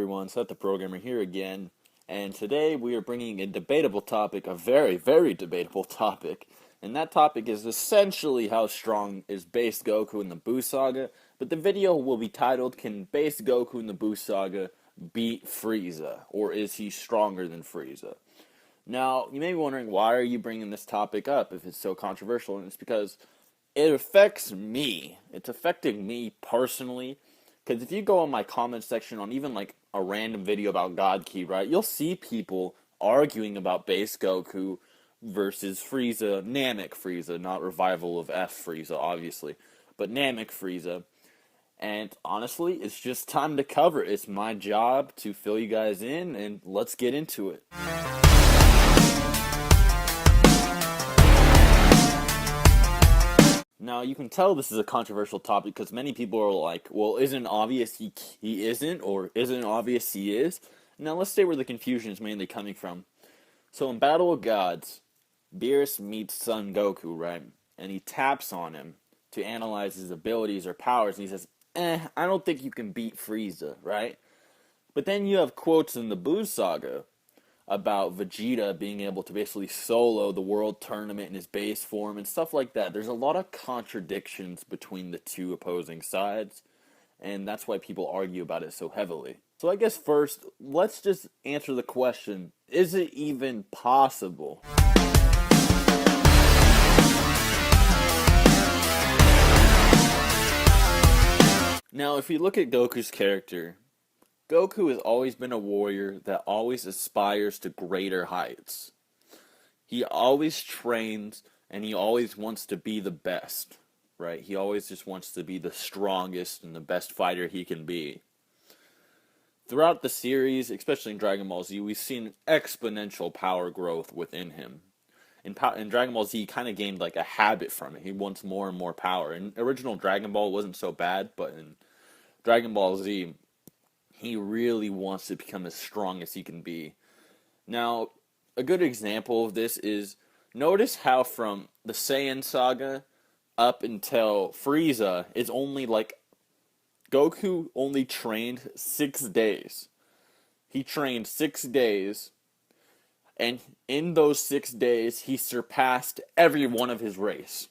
everyone, Seth the Programmer here again, and today we are bringing a debatable topic, a very, very debatable topic, and that topic is essentially how strong is base Goku in the Buu Saga, but the video will be titled, Can base Goku in the Buu Saga beat Frieza, or is he stronger than Frieza? Now, you may be wondering, why are you bringing this topic up if it's so controversial, and it's because it affects me. It's affecting me personally. Because if you go in my comment section on even like a random video about God Key, right, you'll see people arguing about base Goku versus Frieza, Namek Frieza, not Revival of F Frieza, obviously, but Namek Frieza. And honestly, it's just time to cover it. It's my job to fill you guys in, and let's get into it. Now, you can tell this is a controversial topic because many people are like, well, isn't it obvious he isn't, or isn't it obvious he is? Now, let's say where the confusion is mainly coming from. So, in Battle of Gods, Beerus meets Son Goku, right? And he taps on him to analyze his abilities or powers, and he says, I don't think you can beat Frieza, right? But then you have quotes in the Buu Saga about Vegeta being able to basically solo the world tournament in his base form and stuff like that. There's a lot of contradictions between the two opposing sides, and that's why people argue about it so heavily. So I guess first, let's just answer the question, is it even possible? Now, if you look at Goku's character, Goku has always been a warrior that always aspires to greater heights. He always trains, and he always wants to be the best, right? He always just wants to be the strongest and the best fighter he can be. Throughout the series, especially in Dragon Ball Z, we've seen exponential power growth within him. In Dragon Ball Z, he kind of gained like a habit from it. He wants more and more power. In original Dragon Ball, it wasn't so bad, but in Dragon Ball Z, he really wants to become as strong as he can be. Now, a good example of this is, notice how from the Saiyan saga up until Frieza, it's only like, Goku only trained 6 days. He trained 6 days, and in those 6 days, he surpassed every one of his race.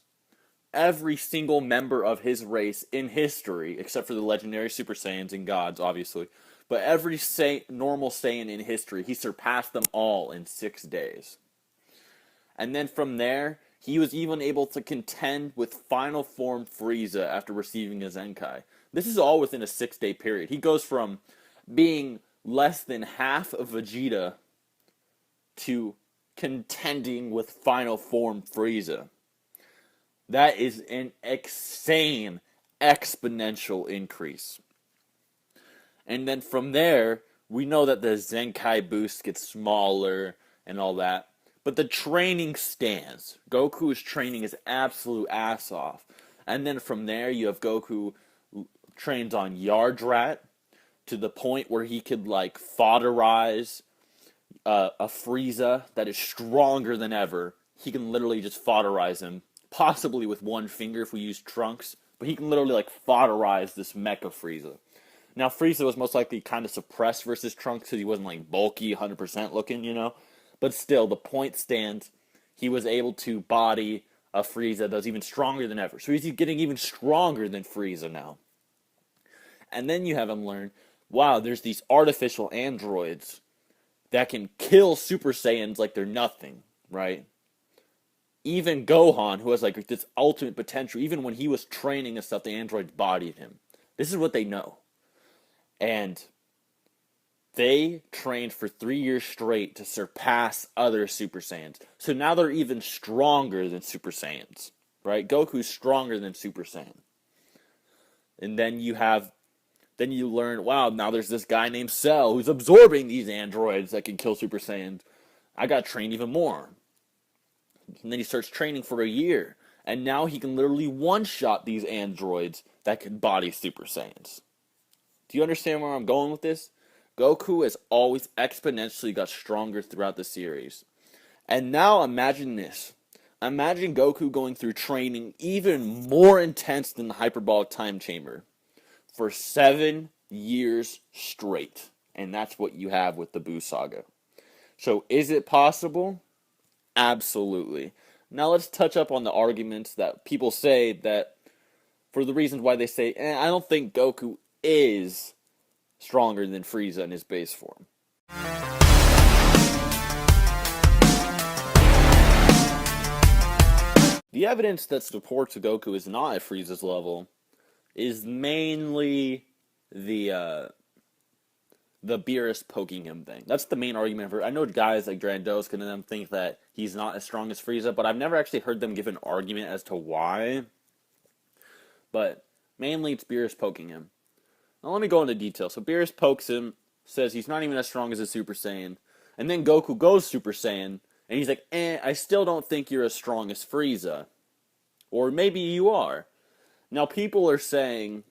Every single member of his race in history, except for the legendary Super Saiyans and gods, obviously, but every normal Saiyan in history, he surpassed them all in 6 days. And then from there, he was even able to contend with Final Form Frieza after receiving a Zenkai. This is all within a 6-day period. He goes from being less than half of Vegeta to contending with Final Form Frieza. That is an insane exponential increase. And then from there, we know that the Zenkai boost gets smaller and all that. But the training stands. Goku is training his absolute ass off. And then from there, you have Goku trains on Yardrat to the point where he could like foderize a Frieza that is stronger than ever. He can literally just foderize him. Possibly with one finger if we use Trunks, but he can literally like foderize this Mecha Frieza. Now Frieza was most likely kind of suppressed versus Trunks because he wasn't like bulky, 100% looking, you know. But still, the point stands. He was able to body a Frieza that's even stronger than ever. So he's getting even stronger than Frieza now. And then you have him learn, wow, there's these artificial androids that can kill Super Saiyans like they're nothing, right? Even Gohan, who has like this ultimate potential, even when he was training and stuff, the androids bodied him. This is what they know. And they trained for 3 years straight to surpass other Super Saiyans. So now they're even stronger than Super Saiyans, right? Goku's stronger than Super Saiyan. And then you learn, wow, now there's this guy named Cell who's absorbing these androids that can kill Super Saiyans. I got trained even more. And then he starts training for a year. And now he can literally one-shot these androids that can body Super Saiyans. Do you understand where I'm going with this? Goku has always exponentially got stronger throughout the series. And now imagine this. Imagine Goku going through training even more intense than the Hyperbolic Time Chamber for 7 years straight. and that's what you have with the Buu Saga. So is it possible? Absolutely. Now let's touch up on the arguments that people say that for the reasons why they say, I don't think Goku is stronger than Frieza in his base form. The evidence that supports Goku is not at Frieza's level is mainly the Beerus poking him thing. That's the main argument for. I know guys like Drandos and them think that he's not as strong as Frieza, but I've never actually heard them give an argument as to why. But mainly it's Beerus poking him. Now let me go into detail. So Beerus pokes him, says he's not even as strong as a Super Saiyan, and then Goku goes Super Saiyan, and he's like, I still don't think you're as strong as Frieza. Or maybe you are. Now people are saying,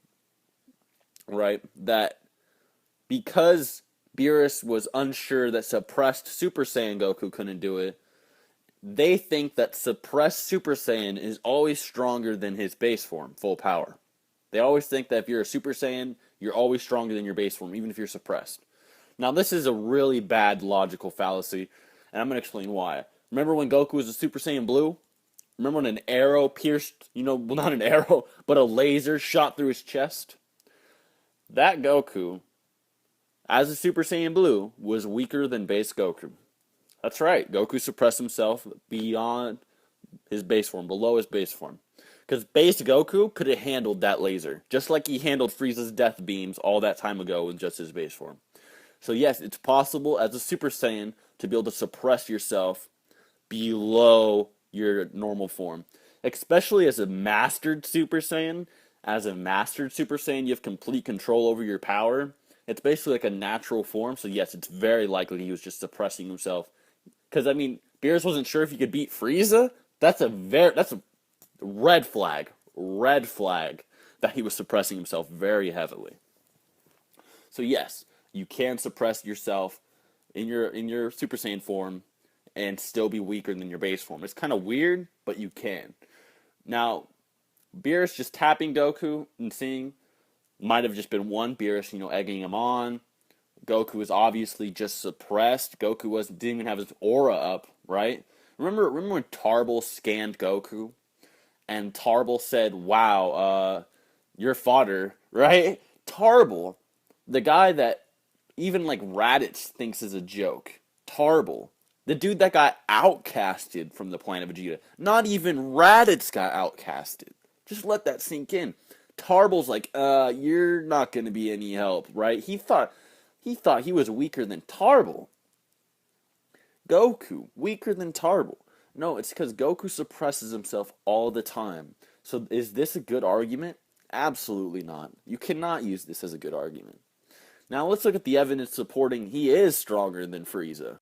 right, that because Beerus was unsure that suppressed Super Saiyan Goku couldn't do it, they think that suppressed Super Saiyan is always stronger than his base form, full power. They always think that if you're a Super Saiyan, you're always stronger than your base form, even if you're suppressed. Now, this is a really bad logical fallacy, and I'm going to explain why. Remember when Goku was a Super Saiyan Blue? Remember when an arrow pierced, well, not an arrow, but a laser shot through his chest? That Goku, as a Super Saiyan Blue, was weaker than base Goku. That's right, Goku suppressed himself beyond his base form, below his base form. Because base Goku could have handled that laser, just like he handled Frieza's death beams all that time ago with just his base form. So yes, it's possible as a Super Saiyan to be able to suppress yourself below your normal form. Especially as a mastered Super Saiyan. As a mastered Super Saiyan, you have complete control over your power. It's basically like a natural form, so yes, it's very likely he was just suppressing himself. Because, Beerus wasn't sure if he could beat Frieza. That's a red flag that he was suppressing himself very heavily. So yes, you can suppress yourself in your Super Saiyan form and still be weaker than your base form. It's kind of weird, but you can. Now, Beerus just tapping Goku and seeing might have just been one, Beerus, egging him on. Goku was obviously just suppressed. Goku didn't even have his aura up, right? Remember when Tarble scanned Goku? And Tarble said, wow, you're fodder, right? Tarble, the guy that even Raditz thinks is a joke. Tarble, the dude that got outcasted from the planet Vegeta. Not even Raditz got outcasted. Just let that sink in. Tarble's like, you're not going to be any help, right? He thought he was weaker than Tarble. Goku, weaker than Tarble. No, it's because Goku suppresses himself all the time. So is this a good argument? Absolutely not. You cannot use this as a good argument. Now let's look at the evidence supporting he is stronger than Frieza.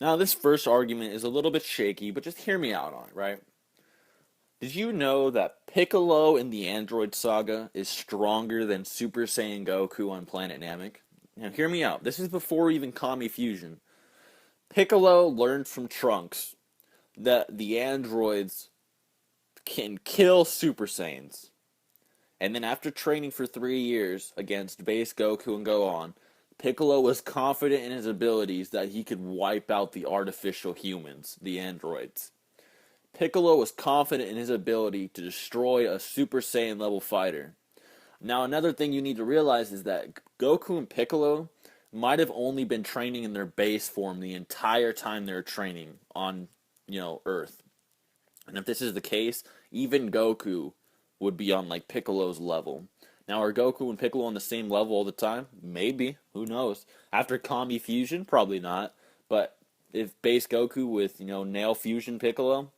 Now this first argument is a little bit shaky, but just hear me out on it, right? Did you know that Piccolo in the Android Saga is stronger than Super Saiyan Goku on planet Namek? Now hear me out. This is before even Kami Fusion. Piccolo learned from Trunks that the androids can kill Super Saiyans. And then after training for 3 years against base Goku and Gohan, Piccolo was confident in his abilities that he could wipe out the artificial humans, the androids. Piccolo was confident in his ability to destroy a Super Saiyan level fighter. Now another thing you need to realize is that Goku and Piccolo might have only been training in their base form the entire time they were training on, Earth. And if this is the case, even Goku would be on Piccolo's level. Now, are Goku and Piccolo on the same level all the time? Maybe. Who knows? After Kami Fusion, probably not. But if base Goku with, Nail Fusion Piccolo,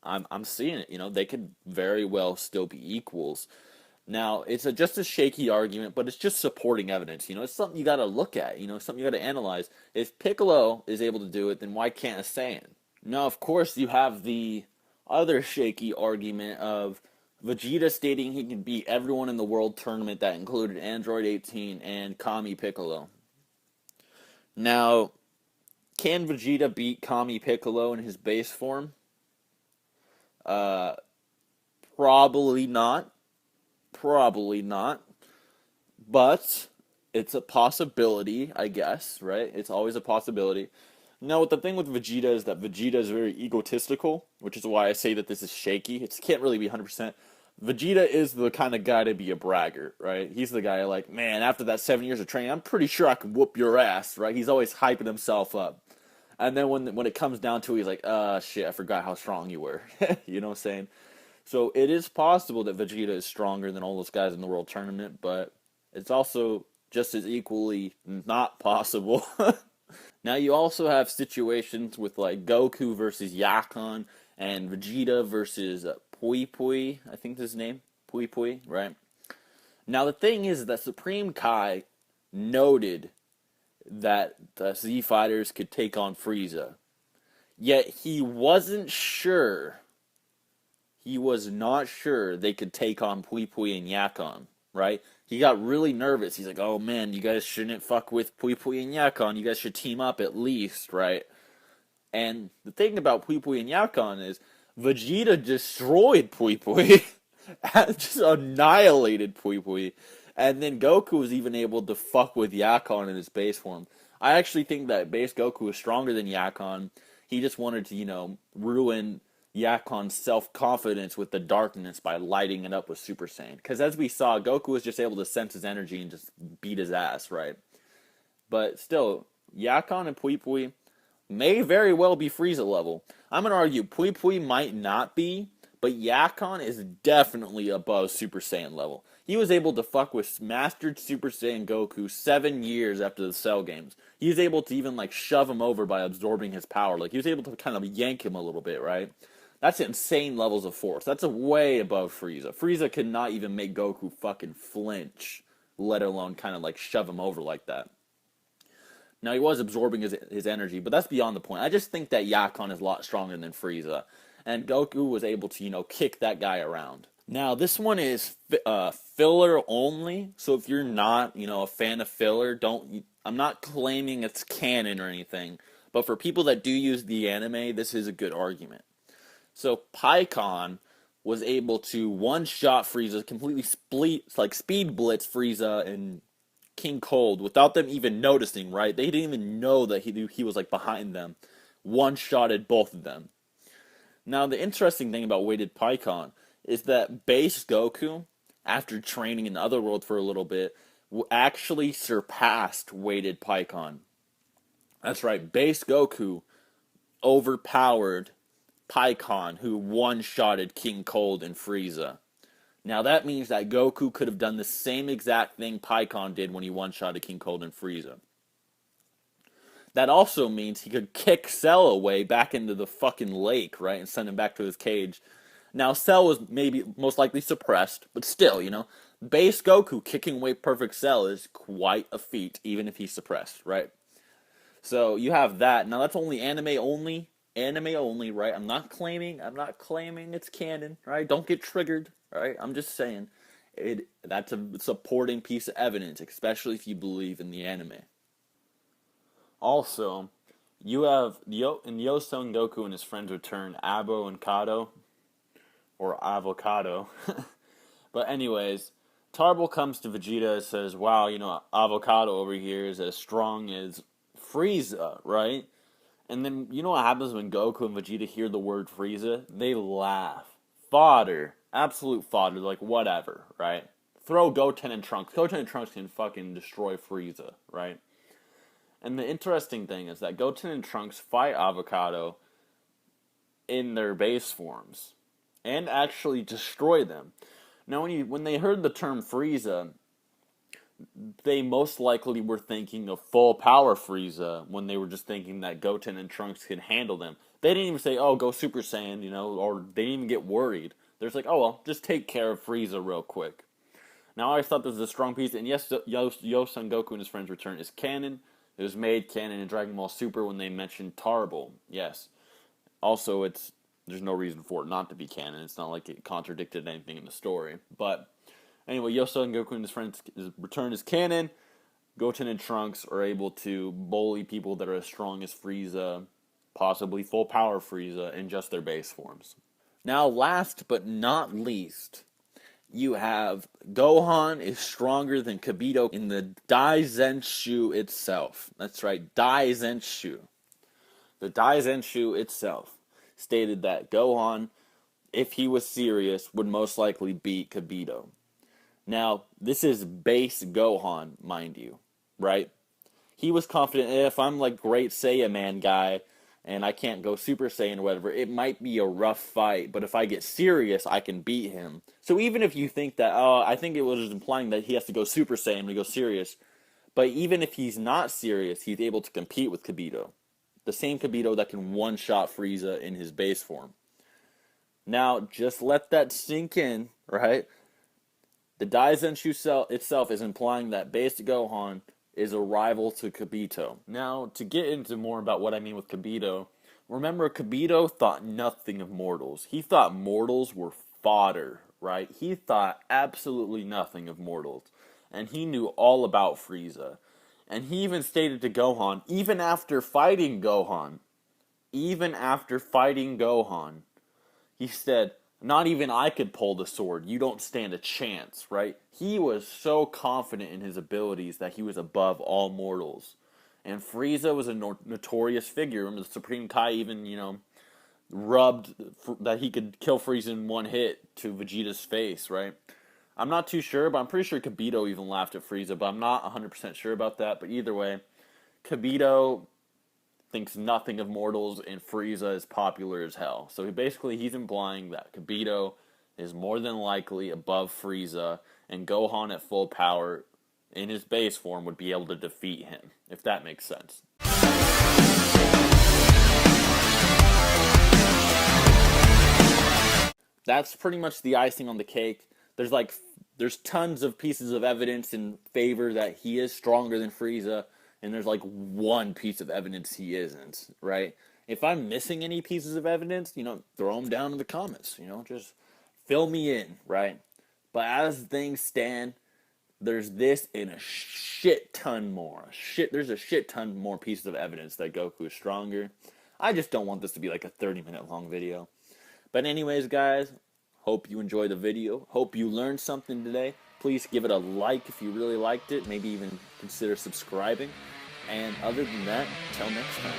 I'm seeing it. They could very well still be equals. Now, it's just a shaky argument, but it's just supporting evidence. It's something you got to look at. Something you got to analyze. If Piccolo is able to do it, then why can't a Saiyan? Now, of course, you have the other shaky argument of Vegeta stating he can beat everyone in the World Tournament that included Android 18 and Kami Piccolo. Now, can Vegeta beat Kami Piccolo in his base form? Probably not. Probably not. But it's a possibility, I guess, right? It's always a possibility. Now, the thing with Vegeta is that Vegeta is very egotistical, which is why I say that this is shaky. It can't really be 100%. Vegeta is the kind of guy to be a braggart, right? He's the guy like, man, after that 7 years of training, I'm pretty sure I can whoop your ass, right? He's always hyping himself up. And then when it comes down to it, he's like, shit, I forgot how strong you were. You know what I'm saying? So it is possible that Vegeta is stronger than all those guys in the World Tournament, but it's also just as equally not possible. Now you also have situations with like Goku versus Yakon and Vegeta versus Pui Pui, I think that's his name, Pui Pui, right? Now the thing is that Supreme Kai noted that the Z Fighters could take on Frieza, yet he wasn't sure. He was not sure they could take on Pui Pui and Yakon, right? He got really nervous. He's like, oh man, you guys shouldn't fuck with Pui Pui and Yakon. You guys should team up at least, right? And the thing about Pui Pui and Yakon is Vegeta destroyed Pui Pui, just annihilated Pui Pui, and then Goku was even able to fuck with Yakon in his base form. I actually think that base Goku is stronger than Yakon. He just wanted to, ruin Yakon's self-confidence with the darkness by lighting it up with Super Saiyan. Because as we saw, Goku was just able to sense his energy and just beat his ass, right? But still, Yakon and Pui Pui may very well be Frieza level. I'm going to argue Pui Pui might not be, but Yakon is definitely above Super Saiyan level. He was able to fuck with Mastered Super Saiyan Goku 7 years after the Cell games. He was able to even shove him over by absorbing his power. He was able to kind of yank him a little bit, right? That's insane levels of force. That's way above Frieza. Frieza could not even make Goku fucking flinch, let alone kind of shove him over like that. Now, he was absorbing his energy, but that's beyond the point. I just think that Yakon is a lot stronger than Frieza. And Goku was able to, kick that guy around. Now, this one is filler only. So if you're not, a fan of filler, I'm not claiming it's canon or anything. But for people that do use the anime, this is a good argument. So Pikkon was able to one-shot Frieza, completely speed blitz Frieza and King Cold without them even noticing, right? They didn't even know that he was behind them. One-shotted both of them. Now, the interesting thing about weighted Pikkon is that base Goku, after training in Otherworld for a little bit, actually surpassed weighted Pikkon. That's right, base Goku overpowered Pikkon, who one-shotted King Cold and Frieza. Now that means that Goku could have done the same exact thing Pikkon did when he one-shotted King Cold and Frieza. That also means he could kick Cell away back into the fucking lake, right, and send him back to his cage. Now Cell was most likely suppressed, but still, base Goku kicking away Perfect Cell is quite a feat, even if he's suppressed, right? So you have that. Now that's only anime only, right? I'm not claiming it's canon, right? Don't get triggered, right? I'm just saying that's a supporting piece of evidence, especially if you believe in the anime. Also, you have in Son Goku and his friends return Abo and Kado, or Avocado. But anyways, Tarble comes to Vegeta and says, wow, Avocado over here is as strong as Frieza, right? And then, you know what happens when Goku and Vegeta hear the word Frieza? They laugh. Fodder. Absolute fodder. Whatever, right? Throw Goten and Trunks. Goten and Trunks can fucking destroy Frieza, right? And the interesting thing is that Goten and Trunks fight Avocado in their base forms. And actually destroy them. Now, when they heard the term Frieza, they most likely were thinking of full power Frieza when they were just thinking that Goten and Trunks could handle them. They didn't even say, oh, go Super Saiyan, or they didn't even get worried. They're just like, oh, well, just take care of Frieza real quick. Now, I always thought this was a strong piece, and yes, Son Goku and his friends return is canon. It was made canon in Dragon Ball Super when they mentioned Tarble, yes. Also, there's no reason for it not to be canon. It's not like it contradicted anything in the story, but anyway, Son Goku and his friends return as canon. Goten and Trunks are able to bully people that are as strong as Frieza, possibly full power Frieza, in just their base forms. Now, last but not least, you have Gohan is stronger than Kibito in the Daizenshu itself. That's right, Daizenshu. The Daizenshu itself stated that Gohan, if he was serious, would most likely beat Kibito. Now, this is base Gohan, mind you, right? He was confident, if I'm like Great Saiyan Man guy, and I can't go Super Saiyan or whatever, it might be a rough fight, but if I get serious, I can beat him. So even if you think that, I think it was implying that he has to go Super Saiyan to go serious, but even if he's not serious, he's able to compete with Kibito. The same Kibito that can one-shot Frieza in his base form. Now, just let that sink in, right? The Daizenshu itself is implying that base Gohan is a rival to Kibito. Now, to get into more about what I mean with Kibito, remember Kibito thought nothing of mortals. He thought mortals were fodder, right? He thought absolutely nothing of mortals. And he knew all about Frieza. And he even stated to Gohan, even after fighting Gohan, he said, not even I could pull the sword. You don't stand a chance, right? He was so confident in his abilities that he was above all mortals. And Frieza was a notorious figure. The Supreme Kai even, rubbed that he could kill Frieza in one hit to Vegeta's face, right? I'm not too sure, but I'm pretty sure Kibito even laughed at Frieza, but I'm not 100% sure about that. But either way, Kibito thinks nothing of mortals, and Frieza is popular as hell. So he's implying that Kibito is more than likely above Frieza, and Gohan at full power in his base form would be able to defeat him, if that makes sense. That's pretty much the icing on the cake. There's tons of pieces of evidence in favor that he is stronger than Frieza, and there's like one piece of evidence he isn't, right? If I'm missing any pieces of evidence, throw them down in the comments, just fill me in, right? But as things stand, there's this and a shit ton more. There's a shit ton more pieces of evidence that Goku is stronger. I just don't want this to be like a 30-minute long video. But anyways, guys, hope you enjoyed the video. Hope you learned something today. Please give it a like if you really liked it. Maybe even consider subscribing. And other than that, until next time.